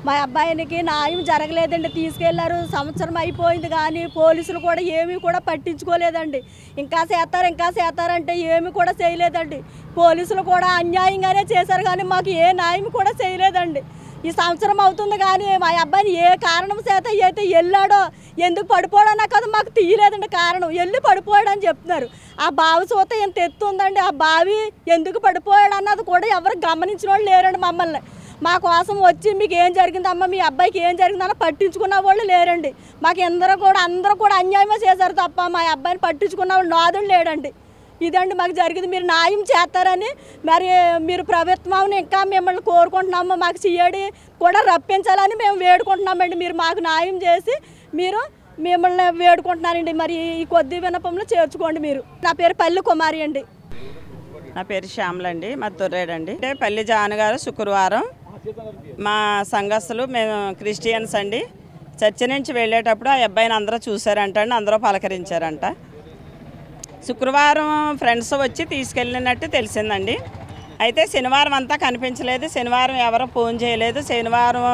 మా అబ్బాయినికి న్యాయం జరగలేదండి, తీసుకెళ్లారు, సంవత్సరం అయిపోయింది కానీ పోలీసులు కూడా ఏమీ కూడా పట్టించుకోలేదండి. ఇంకా చేస్తారంటే ఏమీ కూడా చేయలేదండి. పోలీసులు కూడా అన్యాయంగానే చేశారు కానీ మాకు ఏ న్యాయం కూడా చేయలేదండి. ఈ సంవత్సరం అవుతుంది కానీ మా అబ్బాయిని ఏ కారణం చేత అయితే వెళ్ళాడో, ఎందుకు పడిపోయాడన్నా కదా మాకు తీయలేదండి కారణం. వెళ్ళి పడిపోయాడని చెప్తున్నారు. ఆ బావి చూత ఎంత ఎత్తుందండి, ఆ బావి ఎందుకు పడిపోయాడు అన్నది కూడా ఎవరు గమనించిన వాళ్ళు లేరండి. మమ్మల్ని మా కోసం వచ్చి మీకు ఏం జరిగిందమ్మా, మీ అబ్బాయికి ఏం జరిగిందన్న పట్టించుకున్న వాళ్ళు లేరండి. మాకు అందరూ కూడా అన్యాయమే చేశారు తప్ప మా అబ్బాయిని పట్టించుకున్న వాళ్ళు నాదుడు లేడండి. ఇదండి మాకు జరిగింది. మీరు న్యాయం చేస్తారని మరి మీరు ప్రభుత్వం ఇంకా మిమ్మల్ని కోరుకుంటున్నాము, మాకు సిఐడి కూడా రప్పించాలని మేము వేడుకుంటున్నామండి. మీరు మాకు న్యాయం చేసి మీరు మిమ్మల్ని వేడుకుంటున్నారండి. మరి ఈ కొద్ది విన్నపంలో చేర్చుకోండి మీరు. నా పేరు పల్లి కుమారి అండి. నా పేరు శ్యామలండి, మా తొర్రేడండి. అంటే పల్లి జాన్ గారు శుక్రవారం మా సంఘస్థులు, మేము క్రిస్టియన్స్ అండి, చర్చి నుంచి వెళ్ళేటప్పుడు ఆ అబ్బాయిని అందరూ చూశారంట అండి, అందరూ పలకరించారంట. శుక్రవారం ఫ్రెండ్స్ వచ్చి తీసుకెళ్ళినట్టు తెలిసిందండి. అయితే శనివారం అంతా కనిపించలేదు, శనివారం ఎవరు ఫోన్ చేయలేదు, శనివారం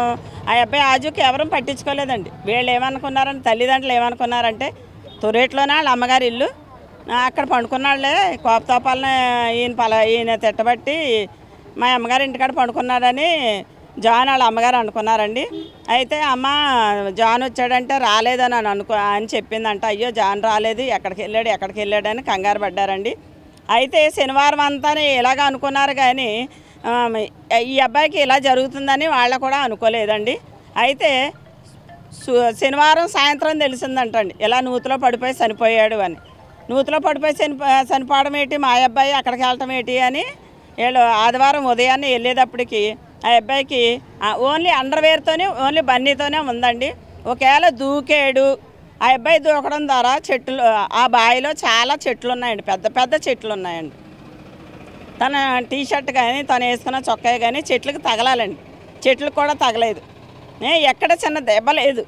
ఆ అబ్బాయి ఆజుకి ఎవరు పట్టించుకోలేదండి. వీళ్ళు ఏమనుకున్నారంటే, తల్లిదండ్రులు ఏమనుకున్నారంటే తొర్రేట్లోనే వాళ్ళ అమ్మగారి ఇల్లు, అక్కడ పండుకున్నాళ్ళే కోపతాపాలని ఈయన తిట్టబట్టి మా అమ్మగారి ఇంటికాడ పండుకున్నాడని జాన్ వాళ్ళ అమ్మగారు అనుకున్నారండి. అయితే అమ్మ జాన్ వచ్చాడంటే రాలేదని అని చెప్పిందంట. అయ్యో జాన్ రాలేదు, ఎక్కడికి వెళ్ళాడు అని కంగారు పడ్డారండి. అయితే శనివారం అంతా ఇలాగ అనుకున్నారు కానీ ఈ అబ్బాయికి ఇలా జరుగుతుందని వాళ్ళు కూడా అనుకోలేదండి. అయితే శనివారం సాయంత్రం తెలిసిందంటండి ఇలా నూతిలో పడిపోయి చనిపోయాడు అని. నూతిలో పడిపోయి చనిపోవడం ఏంటి, మా అబ్బాయి అక్కడికి వెళ్ళటం ఏంటి అని వీళ్ళు ఆదివారం ఉదయాన్నే వెళ్ళేటప్పటికి ఆ అబ్బాయికి ఓన్లీ అండర్వేర్తోనే, ఓన్లీ బన్నీతోనే ఉందండి. ఒకవేళ దూకాడు, ఆ అబ్బాయి దూకడం ద్వారా చెట్లు, ఆ బావిలో చాలా చెట్లు ఉన్నాయండి, పెద్ద పెద్ద చెట్లు ఉన్నాయండి. తన టీషర్ట్ కానీ తను వేసుకున్న చొక్కా కానీ చెట్లకు తగలాలండి, చెట్లకు కూడా తగలేదు. ఎక్కడ చిన్న దెబ్బ లేదు,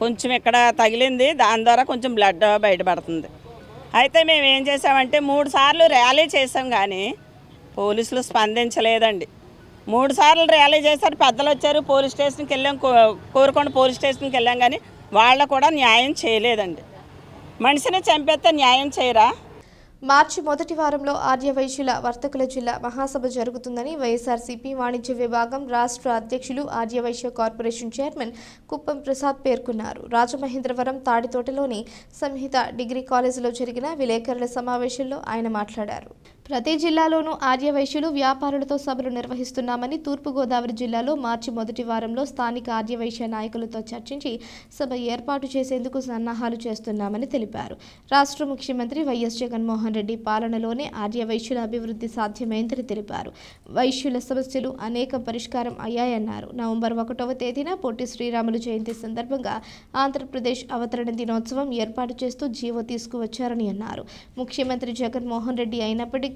కొంచెం ఇక్కడ తగిలింది, దాని ద్వారా కొంచెం బ్లడ్ బయటపడుతుంది. అయితే మేము ఏం చేసామంటే 3 సార్లు ర్యాలీ చేసాం కానీ పోలీసులు స్పందించలేదండి. 3 సార్లు ర్యాలీ చేశారు, పెద్దలు వచ్చారు, పోలీస్ స్టేషన్కి వెళ్ళాం, కోరుకొండ పోలీస్ స్టేషన్కి వెళ్ళాం కానీ వాళ్ళు కూడా న్యాయం చేయలేదండి. మనిషిని చంపేస్తే న్యాయం చేయరా? మార్చి మొదటి వారంలో ఆర్యవైశ్యుల వర్తకుల జిల్లా మహాసభ జరుగుతుందని వైఎస్ఆర్సీపీ వాణిజ్య విభాగం రాష్ట్ర అధ్యక్షులు ఆర్యవైశ్య కార్పొరేషన్ చైర్మన్ కుప్పం ప్రసాద్ పేర్కొన్నారు. రాజమహేంద్రవరం తాడితోటలోని సంహిత డిగ్రీ కాలేజీలో జరిగిన విలేకరుల సమావేశంలో ఆయన మాట్లాడారు. ప్రతి జిల్లాలోనూ ఆర్యవైశ్యులు వ్యాపారులతో సభలు నిర్వహిస్తున్నామని తూర్పుగోదావరి జిల్లాలో మార్చి మొదటి వారంలో స్థానిక ఆర్యవైశ్య నాయకులతో చర్చించి సభ ఏర్పాటు చేసేందుకు సన్నాహాలు చేస్తున్నామని తెలిపారు. రాష్ట్ర ముఖ్యమంత్రి వైఎస్ జగన్మోహన్ రెడ్డి పాలనలోనే ఆర్యవైశ్యుల అభివృద్ధి సాధ్యమైందని తెలిపారు. వైశ్యుల సమస్యలు అనేక పరిష్కారం అయ్యాయన్నారు. నవంబర్ 1వ తేదీన పొట్టి శ్రీరాములు జయంతి సందర్భంగా ఆంధ్రప్రదేశ్ అవతరణ దినోత్సవం ఏర్పాటు చేస్తూ జీవో తీసుకువచ్చారని అన్నారు. ముఖ్యమంత్రి జగన్మోహన్ రెడ్డి అయినప్పటికీ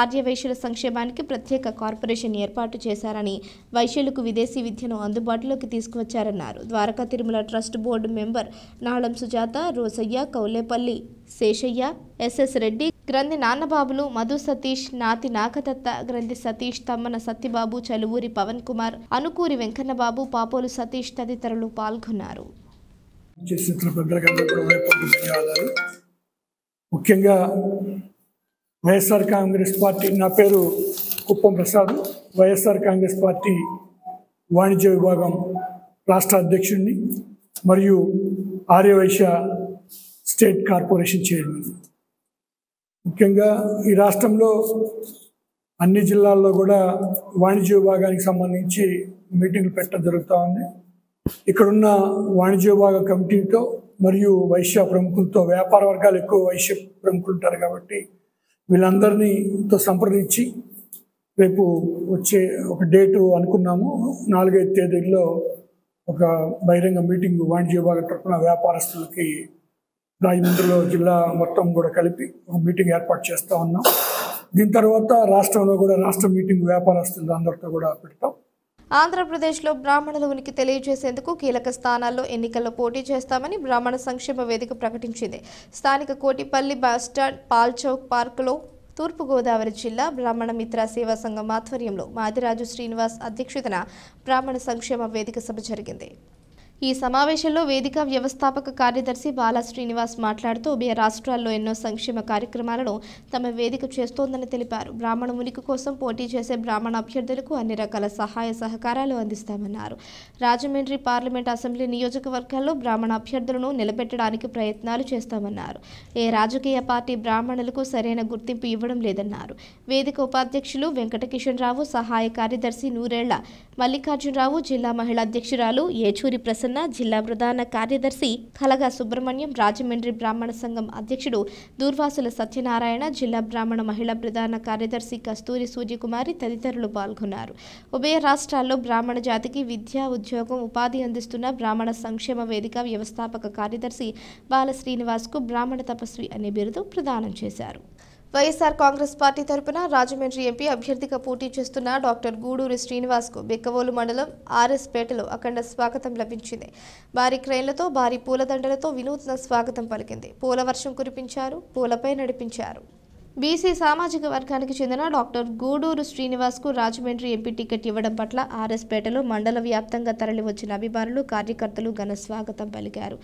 ఆర్యవైశ్యుల సంక్షేమానికి ప్రత్యేక కార్పొరేషన్ ఏర్పాటు చేశారని, వైశ్యులకు విదేశీ విద్యను అందుబాటులోకి తీసుకువచ్చారన్నారు. Dwaraka Tirumala trust board member Nalam Sujatha, Rosaiah, Kaulepalli Seshaiah, SS Reddy, Granthi Nannababulu, Madhu Satish, నాతి నాగదత్త, గ్రంథి సతీష్, తమ్మన సత్యబాబు, చలువూరి పవన్ కుమార్, అనుకూరి వెంకన్నబాబు, పాపోలు సతీష్ తదితరులు పాల్గొన్నారు. ముఖ్యంగా వైఎస్ఆర్ కాంగ్రెస్ పార్టీ, నా పేరు కుప్పం ప్రసాద్, వైఎస్ఆర్ కాంగ్రెస్ పార్టీ వాణిజ్య విభాగం రాష్ట్ర అధ్యక్షుడిని మరియు ఆర్యవైశ్య స్టేట్ కార్పొరేషన్ చైర్మన్. ముఖ్యంగా ఈ రాష్ట్రంలో అన్ని జిల్లాల్లో కూడా వాణిజ్య విభాగానికి సంబంధించి మీటింగ్లు పెట్టడం జరుగుతూ ఉంది. ఇక్కడున్న వాణిజ్య విభాగ కమిటీతో మరియు వైశ్య ప్రముఖులతో, వ్యాపార వర్గాలు ఎక్కువ వైశ్య ప్రముఖులు ఉంటారు కాబట్టి వీళ్ళందరినీతో సంప్రదించి రేపు వచ్చే ఒక డేటు అనుకున్నాము. 4-5 తేదీల్లో ఒక బహిరంగ మీటింగ్ వాణిజ్య విభాగం తరఫున వ్యాపారస్తులకి రాజమండ్రిలో జిల్లా మొత్తం కూడా కలిపి ఒక మీటింగ్ ఏర్పాటు చేస్తూ ఉన్నాం. దీని తర్వాత రాష్ట్రంలో కూడా రాష్ట్ర మీటింగ్ వ్యాపారస్తులు అందరితో కూడా పెడతాం. ఆంధ్రప్రదేశ్లో బ్రాహ్మణుల ఉనికి తెలియజేసేందుకు కీలక స్థానాల్లో ఎన్నికల్లో పోటీ చేస్తామని బ్రాహ్మణ సంక్షేమ వేదిక ప్రకటించింది. స్థానిక కోటిపల్లి బస్టాండ్, పాల్చౌక్ పార్కులో తూర్పుగోదావరి జిల్లా బ్రాహ్మణ మిత్ర సేవా సంఘం ఆధ్వర్యంలో మాదిరాజు శ్రీనివాస్ అధ్యక్షతన బ్రాహ్మణ సంక్షేమ వేదిక సభ జరిగింది. ఈ సమావేశంలో వేదిక వ్యవస్థాపక కార్యదర్శి బాలా శ్రీనివాస్ మాట్లాడుతూ ఉభయ రాష్ట్రాల్లో ఎన్నో సంక్షేమ కార్యక్రమాలను తమ వేదిక చేస్తోందని తెలిపారు. బ్రాహ్మణ ఉనికి కోసం పోటీ చేసే బ్రాహ్మణ అభ్యర్థులకు అన్ని రకాల సహాయ సహకారాలు అందిస్తామన్నారు. రాజమండ్రి పార్లమెంట్ అసెంబ్లీ నియోజకవర్గాల్లో బ్రాహ్మణ అభ్యర్థులను నిలబెట్టడానికి ప్రయత్నాలు చేస్తామన్నారు. ఏ రాజకీయ పార్టీ బ్రాహ్మణులకు సరైన గుర్తింపు ఇవ్వడం లేదన్నారు. వేదిక ఉపాధ్యక్షులు వెంకటకిషన్ రావు, సహాయ కార్యదర్శి నూరేళ్ల మల్లికార్జునరావు, జిల్లా మహిళా అధ్యక్షురాలు ఏచూరి ప్రసన్న, జిల్లా ప్రధాన కార్యదర్శి కలగా సుబ్రహ్మణ్యం, రాజమండ్రి బ్రాహ్మణ సంఘం అధ్యక్షుడు దూర్వాసుల సత్యనారాయణ, జిల్లా బ్రాహ్మణ మహిళా ప్రధాన కార్యదర్శి కస్తూరి సూర్యకుమారి తదితరులు పాల్గొన్నారు. ఉభయ రాష్ట్రాల్లో బ్రాహ్మణ జాతికి విద్య, ఉద్యోగం, ఉపాధి అందిస్తున్న బ్రాహ్మణ సంక్షేమ వేదిక వ్యవస్థాపక కార్యదర్శి బాల శ్రీనివాస్కు బ్రాహ్మణ తపస్వి అనే బిరుదు ప్రదానం చేశారు. వైఎస్ఆర్ కాంగ్రెస్ పార్టీ తరపున రాజమండ్రి ఎంపీ అభ్యర్థిగా పోటీ చేస్తున్న డాక్టర్ గూడూరి శ్రీనివాస్కు బిక్కవోలు మండలం ఆర్ఎస్పేటలో అఖండ స్వాగతం లభించింది. భారీ క్రేన్లతో, భారీ పూలదండలతో వినూత్న స్వాగతం పలికింది. పూల వర్షం కురిపించారు, పూలపై నడిపించారు. బీసీ సామాజిక వర్గానికి చెందిన డాక్టర్ గూడూరు శ్రీనివాస్కు రాజమండ్రి ఎంపీ టికెట్ ఇవ్వడం పట్ల ఆర్ఎస్పేటలో మండల వ్యాప్తంగా తరలివచ్చిన అభిమానులు, కార్యకర్తలు ఘన స్వాగతం పలికారు.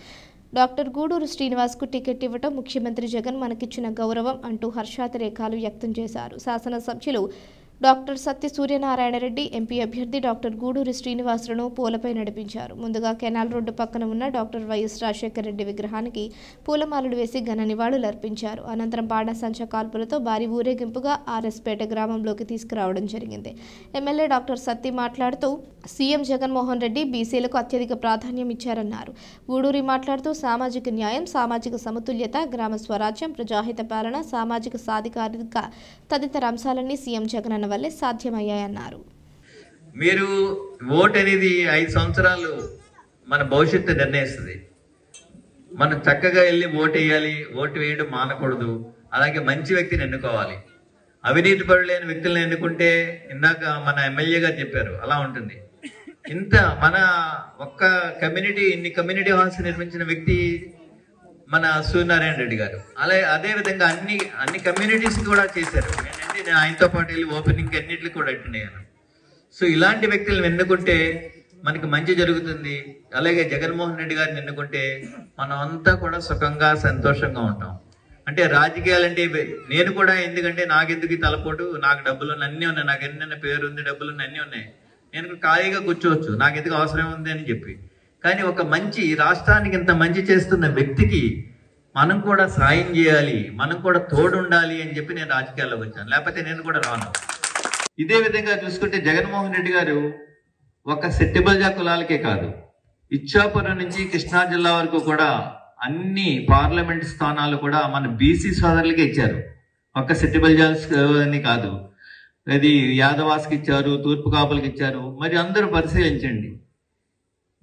డాక్టర్ గూడూరు శ్రీనివాస్కు టికెట్ ఇవ్వటం ముఖ్యమంత్రి జగన్ మనకిచ్చిన గౌరవం అంటూ హర్షాతిరేకాలు వ్యక్తం చేశారు. శాసనసభ్యులు డాక్టర్ సత్య సూర్యనారాయణ రెడ్డి ఎంపీ అభ్యర్థి డాక్టర్ గూడూరి శ్రీనివాసులను పూలపై నడిపించారు. ముందుగా కెనాల్ రోడ్డు పక్కన ఉన్న డాక్టర్ వైఎస్ రాజశేఖర రెడ్డి విగ్రహానికి పూలమాలలు వేసి ఘన నివాళులు అర్పించారు. అనంతరం బాణసంచా కాల్పులతో భారీ ఊరేగింపుగా ఆర్ఎస్పేట గ్రామంలోకి తీసుకురావడం జరిగింది. ఎమ్మెల్యే డాక్టర్ సత్తి మాట్లాడుతూ సీఎం జగన్మోహన్ రెడ్డి బీసీలకు అత్యధిక ప్రాధాన్యం ఇచ్చారన్నారు. గూడూరి మాట్లాడుతూ సామాజిక న్యాయం, సామాజిక సమతుల్యత, గ్రామ స్వరాజ్యం, ప్రజాహిత పాలన, సామాజిక సాధికారిక తదితర అంశాలన్నీ సీఎం జగన్ వల్లే సాధ్యమయ్యాయన్నారు. మీరు ఓట్ అనేది 5 సంవత్సరాలు మన భవిష్యత్తు నిర్ణయిస్తుంది. మనం చక్కగా వెళ్ళి ఓటు వేయాలి, ఓటు వేయడం మానకూడదు. అలాగే మంచి వ్యక్తిని ఎన్నుకోవాలి. అవినీతి పరులైన వ్యక్తులను ఎన్నుకుంటే ఇందాక మన ఎమ్మెల్యే గారు చెప్పారు, అలా ఉంటుంది. ఇంత మన ఒక్క కమ్యూనిటీ, ఇన్ని కమ్యూనిటీ హాల్స్ నిర్మించిన వ్యక్తి మన సూర్యనారాయణ రెడ్డి గారు. అదే విధంగా అన్ని కమ్యూనిటీస్ కూడా చేశారు. నేను ఆయనతో పాటు వెళ్ళి ఓపెనింగ్ అన్నింటికి కూడా అటెండ్ అయ్యాను. సో ఇలాంటి వ్యక్తులను ఎన్నుకుంటే మనకి మంచి జరుగుతుంది. అలాగే జగన్మోహన్ రెడ్డి గారిని ఎన్నుకుంటే మనం అంతా కూడా సుఖంగా, సంతోషంగా ఉంటాం. అంటే రాజకీయాలంటే నేను కూడా, ఎందుకంటే నాకెందుకు ఈ తలపోటు, నాకు డబ్బులు అన్నీ ఉన్నాయి, నాకు ఎన్నెన్న పేరు ఉంది, డబ్బులు అన్నీ ఉన్నాయి, నేను ఖాళీగా కూర్చోవచ్చు, నాకు ఎందుకు అవసరం ఉంది అని చెప్పి. కానీ ఒక మంచి రాష్ట్రానికి ఇంత మంచి చేస్తున్న వ్యక్తికి మనం కూడా సాయం చేయాలి, మనం కూడా తోడుండాలి అని చెప్పి నేను రాజకీయాల్లోకి వచ్చాను, లేకపోతే నేను కూడా రాను. ఇదే విధంగా చూసుకుంటే జగన్మోహన్ రెడ్డి గారు ఒక సెట్టిబల్జా కులాలకే కాదు, ఇచ్చాపురం నుంచి కృష్ణా జిల్లా వరకు కూడా అన్ని పార్లమెంట్ స్థానాలు కూడా మన బీసీ సోదరులకే ఇచ్చారు. ఒక్క సెట్టిబల్జాస్ అని కాదు, అది యాదవాస్కి ఇచ్చారు, తూర్పు కాపులకి ఇచ్చారు. మరి అందరూ పరిశీలించండి,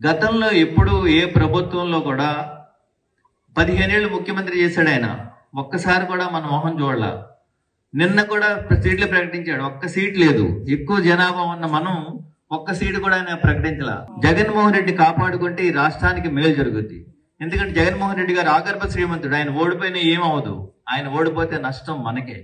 గతంలో ఎప్పుడు ఏ ప్రభుత్వంలో కూడా 15 ఏళ్ళు ముఖ్యమంత్రి చేశాడు ఆయన, ఒక్కసారి కూడా మన మొహం చూడలా. నిన్న కూడా సీట్లు ప్రకటించాడు, ఒక్క సీట్ లేదు. ఎక్కువ జనాభా ఉన్న మనం ఒక్క సీటు కూడా ఆయన ప్రకటించలా. జగన్మోహన్ రెడ్డి కాపాడుకుంటే ఈ రాష్ట్రానికి మేలు జరుగుద్ది. ఎందుకంటే జగన్మోహన్ రెడ్డి గారు ఆగర్భ శ్రీమంతుడు, ఆయన ఓడిపోయినా ఏమవదు, ఆయన ఓడిపోతే నష్టం మనకే.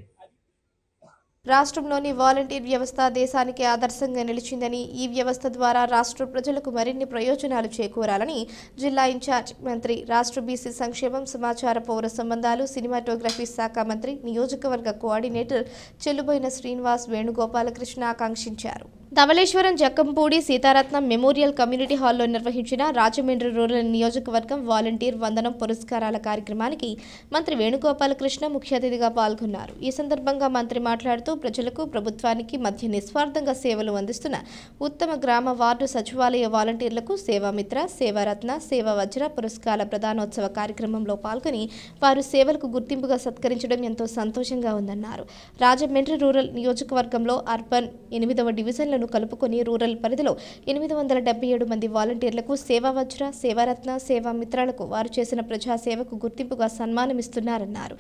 రాష్ట్రంలోని వాలంటీర్ వ్యవస్థ దేశానికి ఆదర్శంగా నిలిచిందని, ఈ వ్యవస్థ ద్వారా రాష్ట్ర ప్రజలకు మరిన్ని ప్రయోజనాలు చేకూరాలని జిల్లా ఇన్ఛార్జ్ మంత్రి, రాష్ట్ర బీసీ సంక్షేమం, సమాచార పౌర సంబంధాలు, సినిమాటోగ్రఫీ శాఖ మంత్రి, నియోజకవర్గ కోఆర్డినేటర్ చెల్లుబోయిన శ్రీనివాస్ వేణుగోపాలకృష్ణ ఆకాంక్షించారు. ధవళేశ్వరం జక్కంపూడి సీతారత్నం మెమోరియల్ కమ్యూనిటీ హాల్లో నిర్వహించిన రాజమండ్రి రూరల్ నియోజకవర్గం వాలంటీర్ వందనం పురస్కారాల కార్యక్రమానికి మంత్రి వేణుగోపాలకృష్ణ ముఖ్య అతిథిగా పాల్గొన్నారు. ఈ సందర్భంగా మంత్రి మాట్లాడుతూ ప్రజలకు, ప్రభుత్వానికి మధ్య నిస్వార్థంగా సేవలు అందిస్తున్న ఉత్తమ గ్రామ వార్డు సచివాలయ వాలంటీర్లకు సేవామిత్ర, సేవారత్న, సేవా వజ్ర పురస్కారాల ప్రధానోత్సవ కార్యక్రమంలో పాల్గొని వారు సేవలకు గుర్తింపుగా సత్కరించడం ఎంతో సంతోషంగా ఉందన్నారు. రాజమండ్రి రూరల్ నియోజకవర్గంలో అర్బన్ 8వ డివిజన్లను కలుపుకొని రూరల్ పరిధిలో 877 మంది వాలంటీర్లకు సేవా వజ్ర, సేవారత్న, సేవా మిత్రాలకు వారు చేసిన ప్రజాసేవకు గుర్తింపుగా సన్మానమిస్తున్నారన్నారు.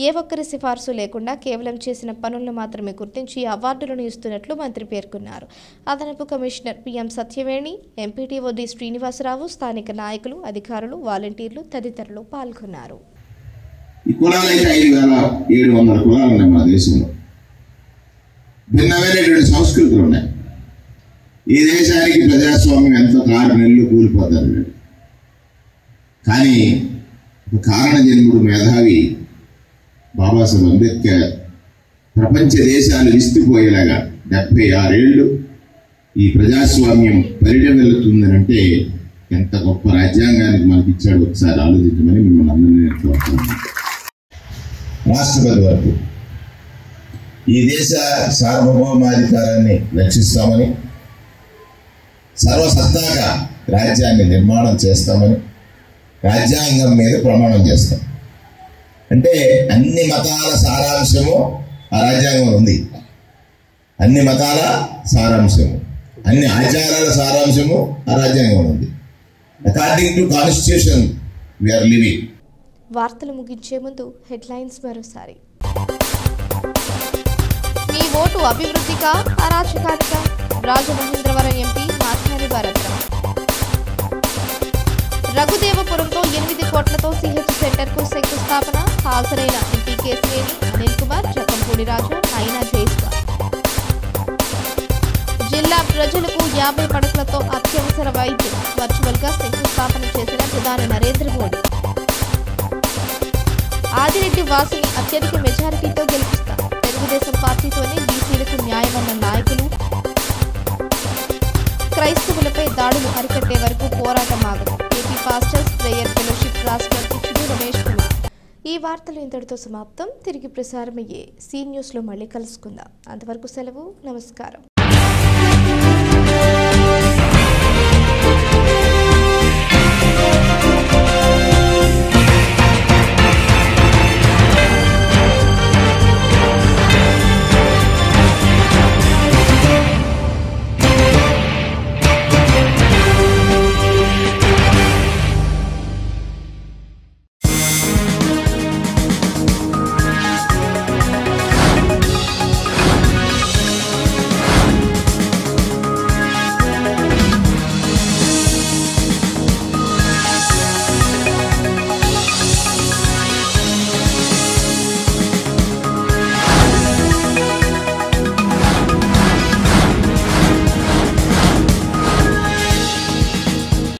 ఏ ఒక్కరి సిఫార్సు లేకుండా కేవలం చేసిన పనులను మాత్రమే గుర్తించి అవార్డులను ఇస్తున్నట్లు మంత్రి పేర్కొన్నారు. అదనపు commissioner PM Satyaveni, MPTO D Srinivasarao, స్థానిక నాయకులు, అధికారులు, వాలంటీర్లు తదితరులు పాల్గొన్నారు. ఈ కులాలైతే 5,700 కులాలు ఉన్నాయి మన దేశంలో. భిన్నమైనటువంటి సంస్కృతులు ఉన్నాయి. ఈ దేశానికి ప్రజాస్వామ్యం ఎంతో 6 నెలలు కూలిపోతారు. కానీ ఒక కారణ జన్ముడు మేధావి బాబాసాహెబ్ అంబేద్కర్ ప్రపంచ దేశాలు విస్తుపోయేలాగా 76 ఏళ్ళు ఈ ప్రజాస్వామ్యం పరిణమిల్లుతుందనంటే ఎంత గొప్ప రాజ్యాంగానికి మనకి ఇచ్చాడు ఒకసారి ఆలోచించమని మిమ్మల్ని అందరినీ కోరుతున్నాను. రాష్ట్రపతి వరకు ఈ దేశ సార్వభౌమాధికారాన్ని రక్షిస్తామని, సర్వసత్తాక రాజ్యాన్ని నిర్మాణం చేస్తామని రాజ్యాంగం మీద ప్రమాణం చేస్తాం. అంటే అన్ని మతాల సారాంశము ఆ రాజ్యాంగంలో ఉంది. అన్ని మతాల సారాంశము, అన్ని ఆచారాల సారాంశము ఆ రాజ్యాంగంలో ఉంది. According to constitution we are living. వార్తలు ముగించే ముందు హెడ్లైన్స్ మరోసారి. మీ ఓటు అభివృద్ధికా, అరాచకానికా? రాజమహేంద్రవరం ఎంపీ మాట్లాడి భారత్. రఘుదేవపురంలో 8 కోట్లతో సిహెచ్ సెంటర్కు శంకుస్థాపన. హాజరైన ఎంపీ కేశినేని, అనిల్ కుమార్, జక్కంపూడి రాజు, అయినా జైస్వాల్. జిల్లా ప్రజలకు 50 పడకలతో అత్యవసర వైద్యం వర్చువల్గా శంకుస్థాపన చేసిన ప్రధాని నరేంద్ర మోడీ. ఆదిరెడ్డి వాసుని అత్యధిక మెజారిటీతో గెలిపిస్తారు. తెలుగుదేశం పార్టీతోనే బీసీలకు న్యాయమన్న నాయకులు. క్రైస్తవులపై దాడులు అరికట్టే వరకు పోరాటం ఆగదు. ఏపీ పాస్టర్స్ ప్రేయర్ ఫెలోషిప్ రాష్ట్ర అధ్యక్షుడు రమేష్ కుమార్. ఈ వార్తలు ఇంతటితో సమాప్తం. తిరిగి ప్రసారమయ్యే సీ న్యూస్లో మళ్ళీ కలుసుకుందాం. అంతవరకు సెలవు. నమస్కారం.